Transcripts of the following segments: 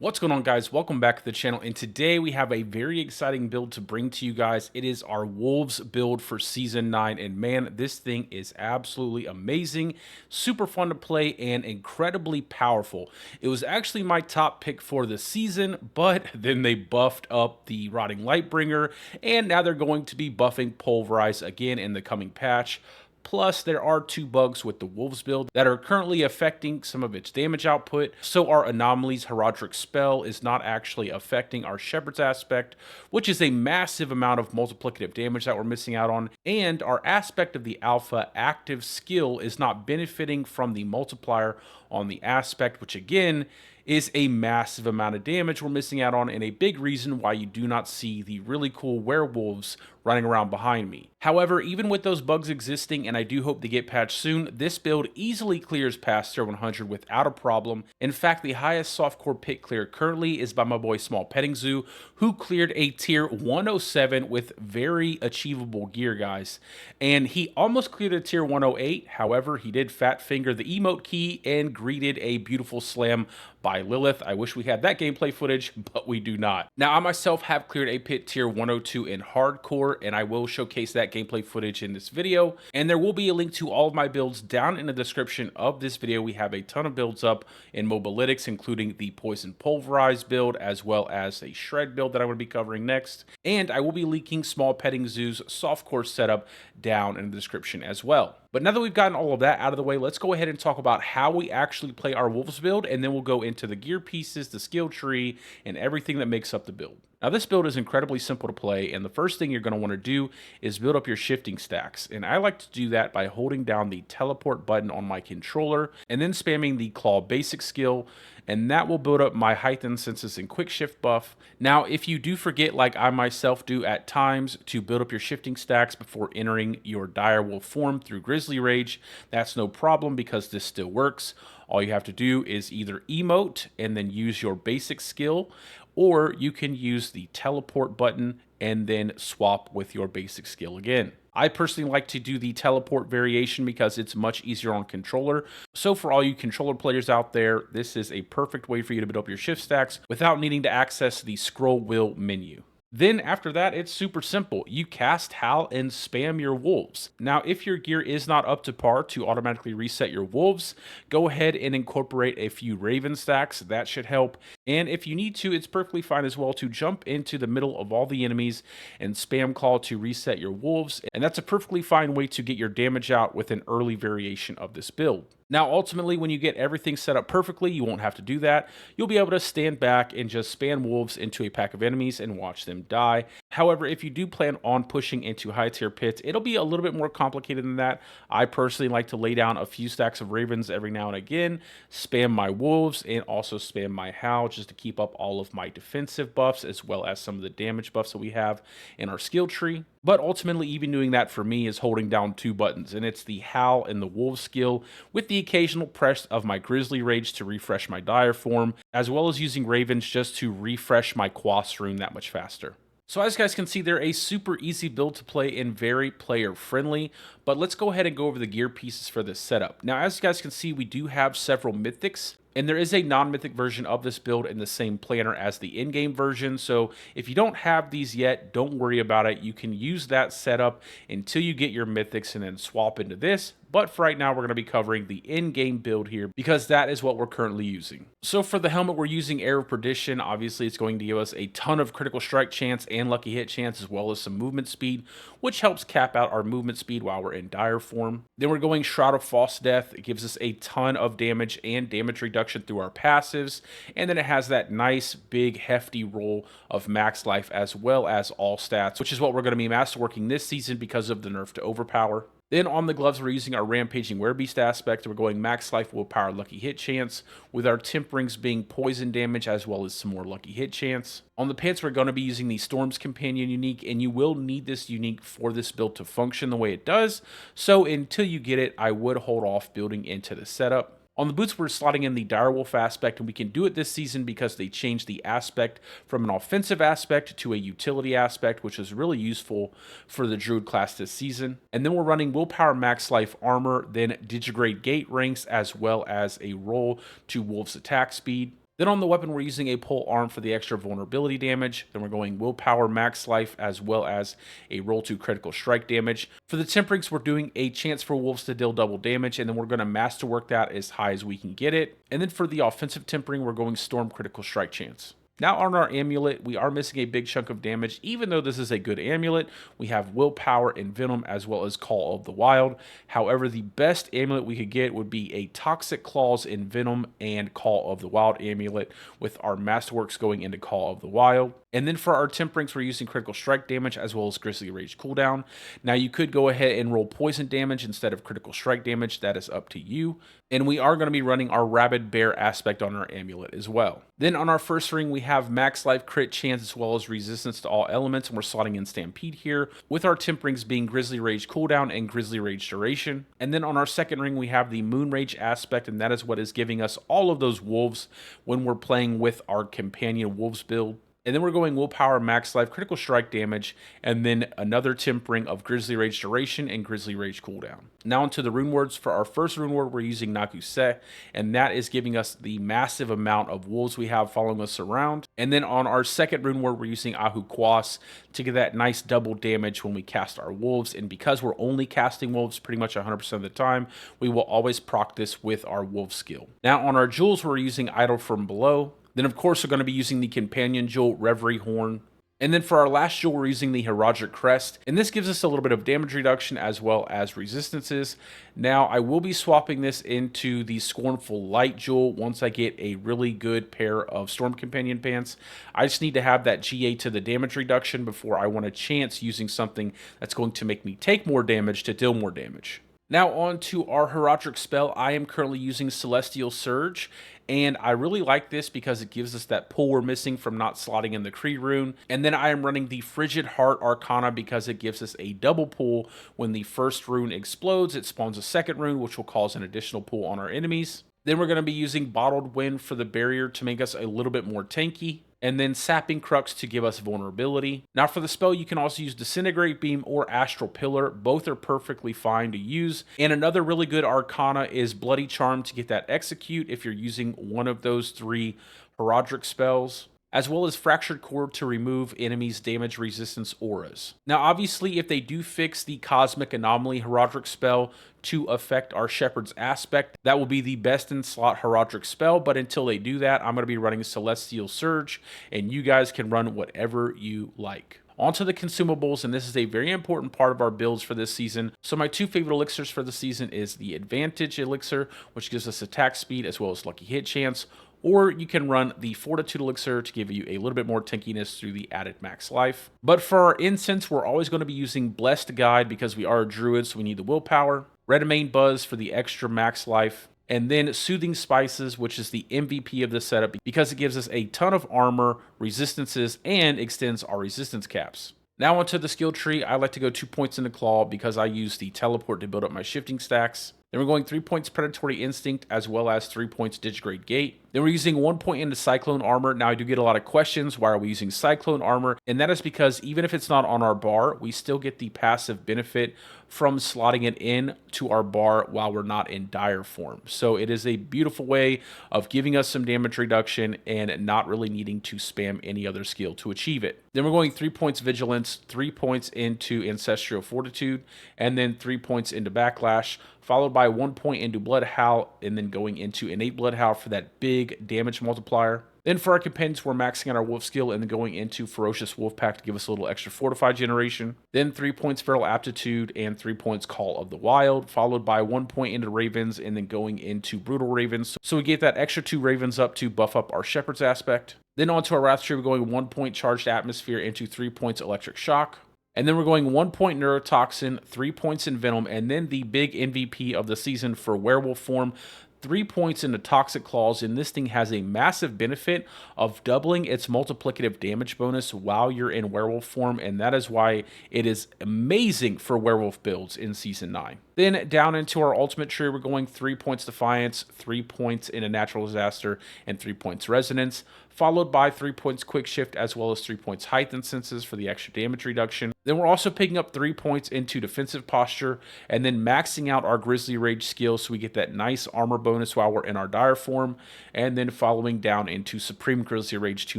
What's going on, guys? Welcome back to the channel, and today we have a very exciting build to bring to you guys. It is our Wolves build for Season 9, and man, this thing is absolutely amazing, super fun to play, and incredibly powerful. It was actually my top pick for the season, but then they buffed up the Rotting Lightbringer, and now they're going to be buffing Pulverize again in the coming patch. Plus, there are two bugs with the Wolves build that are currently affecting some of its damage output. So our Anomalies Heraldric spell is not actually affecting our Shepherd's aspect, which is a massive amount of multiplicative damage that we're missing out on. And our aspect of the Alpha active skill is not benefiting from the multiplier on the aspect, which again is a massive amount of damage we're missing out on, and a big reason why you do not see the really cool werewolves running around behind me. However, even with those bugs existing, and I do hope they get patched soon, this build easily clears past tier 100 without a problem. In fact, the highest softcore pick clear currently is by my boy SmallPettingZoo, who cleared a tier 107 with very achievable gear, guys. And he almost cleared a tier 108, however, he did fat finger the emote key and greeted a beautiful slam by Lilith. I wish we had that gameplay footage, but we do not. Now, I myself have cleared a pit tier 102 in hardcore, and I will showcase that gameplay footage in this video. And there will be a link to all of my builds down in the description of this video. We have a ton of builds up in Mobalytics, including the Poison Pulverize build, as well as a Shred build that I'm going to be covering next. And I will be linking SmallPettingZoo's softcore setup down in the description as well. But now that we've gotten all of that out of the way, let's go ahead and talk about how we actually play our Wolves build, and then we'll go into the gear pieces, the skill tree, and everything that makes up the build. Now, this build is incredibly simple to play, and the first thing you're going to want to do is build up your shifting stacks. And I like to do that by holding down the teleport button on my controller, and then spamming the claw basic skill, and that will build up my heightened senses and quick shift buff. Now, if you do forget, like I myself do at times, to build up your shifting stacks before entering your direwolf form through Grizzly Rage, that's no problem because this still works. All you have to do is either emote and then use your basic skill, or you can use the teleport button and then swap with your basic skill again. I personally like to do the teleport variation because it's much easier on controller. So for all you controller players out there, this is a perfect way for you to build up your shift stacks without needing to access the scroll wheel menu. Then after that, it's super simple. You cast Howl and spam your wolves. Now, if your gear is not up to par to automatically reset your wolves, go ahead and incorporate a few Raven stacks. That should help. And if you need to, it's perfectly fine as well to jump into the middle of all the enemies and spam claw to reset your wolves. And that's a perfectly fine way to get your damage out with an early variation of this build. Now, ultimately, when you get everything set up perfectly, you won't have to do that. You'll be able to stand back and just spam wolves into a pack of enemies and watch them die. However, if you do plan on pushing into high tier pits, it'll be a little bit more complicated than that. I personally like to lay down a few stacks of ravens every now and again, spam my wolves, and also spam my howl just to keep up all of my defensive buffs as well as some of the damage buffs that we have in our skill tree. But ultimately, even doing that for me is holding down two buttons, and it's the Howl and the Wolf skill, with the occasional press of my Grizzly Rage to refresh my Dire form, as well as using Ravens just to refresh my Quas rune that much faster. So as you guys can see, they're a super easy build to play and very player friendly, but let's go ahead and go over the gear pieces for this setup. Now, as you guys can see, we do have several mythics, and there is a non-mythic version of this build in the same planner as the in-game version. So if you don't have these yet, don't worry about it. You can use that setup until you get your mythics and then swap into this. But for right now, we're going to be covering the in-game build here because that is what we're currently using. So for the helmet, we're using Air of Perdition. Obviously, it's going to give us a ton of critical strike chance and lucky hit chance, as well as some movement speed, which helps cap out our movement speed while we're in dire form. Then we're going Shroud of False Death. It gives us a ton of damage and damage reduction through our passives. And then it has that nice, big, hefty roll of max life as well as all stats, which is what we're going to be masterworking this season because of the nerf to Overpower. Then on the gloves, we're using our Rampaging Werebeast aspect. We're going max life, willpower, lucky hit chance, with our temperings being poison damage as well as some more lucky hit chance. On the pants, we're going to be using the Storm's Companion unique, and you will need this unique for this build to function the way it does. So until you get it, I would hold off building into the setup. On the boots, we're slotting in the Direwolf aspect, and we can do it this season because they changed the aspect from an offensive aspect to a utility aspect, which is really useful for the Druid class this season. And then we're running Willpower Max Life Armor, then Digigrade Gate ranks, as well as a roll to Wolf's attack speed. Then on the weapon, we're using a pole arm for the extra vulnerability damage. Then we're going willpower, max life, as well as a roll to critical strike damage. For the temperings, we're doing a chance for wolves to deal double damage, and then we're going to masterwork that as high as we can get it. And then for the offensive tempering, we're going storm critical strike chance. Now on our amulet, we are missing a big chunk of damage. Even though this is a good amulet, we have willpower and venom as well as Call of the Wild. However, the best amulet we could get would be a Toxic Claws in venom and Call of the Wild amulet, with our masterworks going into Call of the Wild. And then for our temperings, we're using critical strike damage as well as Grizzly Rage cooldown. Now you could go ahead and roll poison damage instead of critical strike damage. That is up to you. And we are going to be running our Rabid Bear aspect on our amulet as well. Then on our first ring, we have max life, crit chance, as well as resistance to all elements, and we're slotting in Stampede here, with our temperings being Grizzly Rage cooldown and Grizzly Rage duration. And then on our second ring, we have the Moon Rage aspect, and that is what is giving us all of those wolves when we're playing with our companion wolves build. And then we're going willpower, max life, critical strike damage, and then another tempering of Grizzly Rage duration and Grizzly Rage cooldown. Now onto the Runewords. For our first Runeword, we're using NikoWrex, and that is giving us the massive amount of wolves we have following us around. And then on our second Runeword, we're using Ahuquas to get that nice double damage when we cast our wolves. And because we're only casting wolves pretty much 100% of the time, we will always proc this with our wolf skill. Now on our jewels, we're using Idol from Below. Then, of course, we're going to be using the Companion Jewel, Reverie Horn. And then for our last jewel, we're using the Heraldric Crest. And this gives us a little bit of damage reduction as well as resistances. Now, I will be swapping this into the Scornful Light Jewel once I get a really good pair of Storm Companion pants. I just need to have that GA to the damage reduction before I want a chance using something that's going to make me take more damage to deal more damage. Now on to our Heraldric spell. I am currently using Celestial Surge, and I really like this because it gives us that pull we're missing from not slotting in the Kree rune. And then I am running the Frigid Heart Arcana because it gives us a double pull. When the first rune explodes, it spawns a second rune, which will cause an additional pull on our enemies. Then we're going to be using Bottled Wind for the barrier to make us a little bit more tanky. And then Sapping Crux to give us vulnerability. Now for the spell, you can also use Disintegrate Beam or Astral Pillar. Both are perfectly fine to use. And another really good Arcana is Bloody Charm to get that Execute if you're using one of those three Heraldric spells, as well as Fractured Core to remove enemies' damage resistance auras. Now obviously, if they do fix the Cosmic Anomaly Heraldric spell to affect our Shepherd's aspect, that will be the best in slot Heraldric spell, but until they do that, I'm going to be running Celestial Surge, and you guys can run whatever you like. Onto the consumables, and this is a very important part of our builds for this season. So my two favorite elixirs for the season is the Advantage Elixir, which gives us attack speed as well as lucky hit chance, or you can run the Fortitude Elixir to give you a little bit more tankiness through the added max life. But for our incense, we're always going to be using Blessed Guide because we are a druid, so we need the willpower. Redemain Buzz for the extra max life. And then Soothing Spices, which is the MVP of the setup because it gives us a ton of armor, resistances, and extends our resistance caps. Now onto the skill tree. I like to go 2 points into Claw because I use the Teleport to build up my shifting stacks. Then we're going 3 points Predatory Instinct as well as 3 points Digigrade Gate. Then we're using 1 point into Cyclone Armor. Now I do get a lot of questions, why are we using Cyclone Armor? And that is because even if it's not on our bar, we still get the passive benefit from slotting it in to our bar while we're not in dire form. So it is a beautiful way of giving us some damage reduction and not really needing to spam any other skill to achieve it. Then we're going 3 points Vigilance, 3 points into Ancestral Fortitude, and then 3 points into Backlash, followed by 1 point into Blood Howl, and then going into Innate Blood Howl for that big damage multiplier. Then for our companions, we're maxing out our wolf skill and then going into Ferocious Wolf Pack to give us a little extra fortified generation. Then 3 points Feral Aptitude and 3 points Call of the Wild, followed by 1 point into Ravens and then going into Brutal Ravens. So we get that extra 2 Ravens up to buff up our Shepherd's aspect. Then onto our Wrath Tree, we're going 1 point Charged Atmosphere into 3 points Electric Shock. And then we're going 1 point Neurotoxin, 3 points in Venom, and then the big MVP of the season for Werewolf form, 3 points into Toxic Claws, and this thing has a massive benefit of doubling its multiplicative damage bonus while you're in werewolf form, and that is why it is amazing for werewolf builds in Season 9. Then down into our ultimate tree, we're going 3 points Defiance, 3 points in a Natural Disaster, and 3 points Resonance, followed by 3 points Quick Shift, as well as 3 points Heightened Senses for the extra damage reduction. Then we're also picking up 3 points into Defensive Posture, and then maxing out our Grizzly Rage skill so we get that nice armor bonus while we're in our Dire form, and then following down into Supreme Grizzly Rage to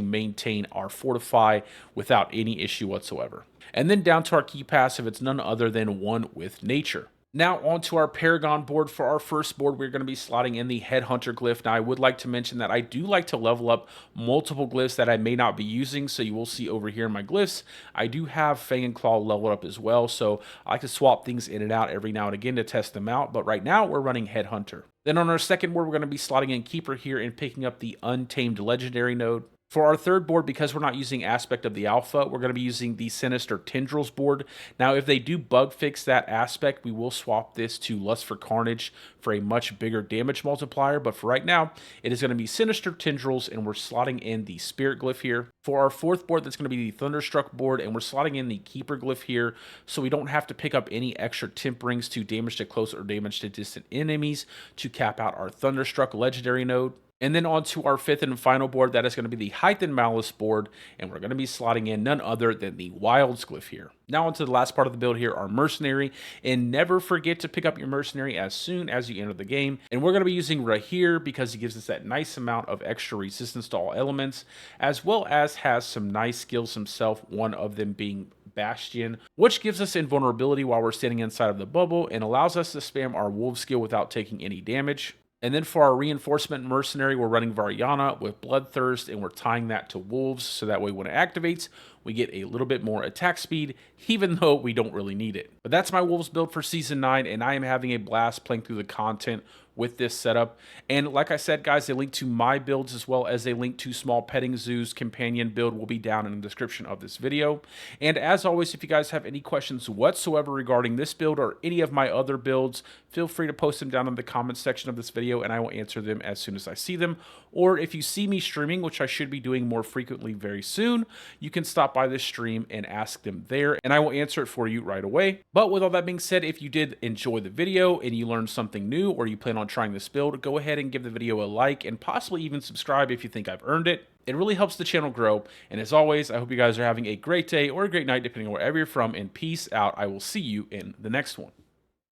maintain our Fortify without any issue whatsoever. And then down to our key passive, it's none other than One with Nature. Now onto our Paragon board. For our first board, we're going to be slotting in the Headhunter glyph. Now I would like to mention that I do like to level up multiple glyphs that I may not be using, so you will see over here in my glyphs, I do have Fang and Claw leveled up as well, so I like to swap things in and out every now and again to test them out, but right now we're running Headhunter. Then on our second board, we're going to be slotting in Keeper here and picking up the Untamed Legendary node. For our third board, because we're not using Aspect of the Alpha, we're going to be using the Sinister Tendrils board. Now, if they do bug fix that aspect, we will swap this to Lust for Carnage for a much bigger damage multiplier. But for right now, it is going to be Sinister Tendrils, and we're slotting in the Spirit glyph here. For our fourth board, that's going to be the Thunderstruck board, and we're slotting in the Keeper glyph here, so we don't have to pick up any extra temp rings to damage to close or damage to distant enemies to cap out our Thunderstruck legendary node. And then on to our fifth and final board, that is going to be the Heightened Malice board, and we're going to be slotting in none other than the Wilds glyph here. Now onto the last part of the build here, our Mercenary, and never forget to pick up your Mercenary as soon as you enter the game. And we're going to be using Rahir because he gives us that nice amount of extra resistance to all elements, as well as has some nice skills himself, one of them being Bastion, which gives us invulnerability while we're standing inside of the bubble and allows us to spam our Wolf skill without taking any damage. And then for our reinforcement Mercenary, we're running Variana with Bloodthirst, and we're tying that to Wolves, so that way when it activates, we get a little bit more attack speed, even though we don't really need it. But that's my Wolves build for Season 9, and I am having a blast playing through the content with this setup. And like I said, guys, a link to my builds as well as a link to SmallPettingZoo's companion build will be down in the description of this video. And as always, if you guys have any questions whatsoever regarding this build or any of my other builds, feel free to post them down in the comments section of this video, and I will answer them as soon as I see them. Or if you see me streaming, which I should be doing more frequently very soon, you can stop by this stream and ask them there, and I will answer it for you right away. But with all that being said, if you did enjoy the video and you learned something new, or you plan on trying this build, go ahead and give the video a like and possibly even subscribe if you think I've earned it. It really helps the channel grow. And as always, I hope you guys are having a great day or a great night, depending on wherever you're from, and peace out. I will see you in the next one.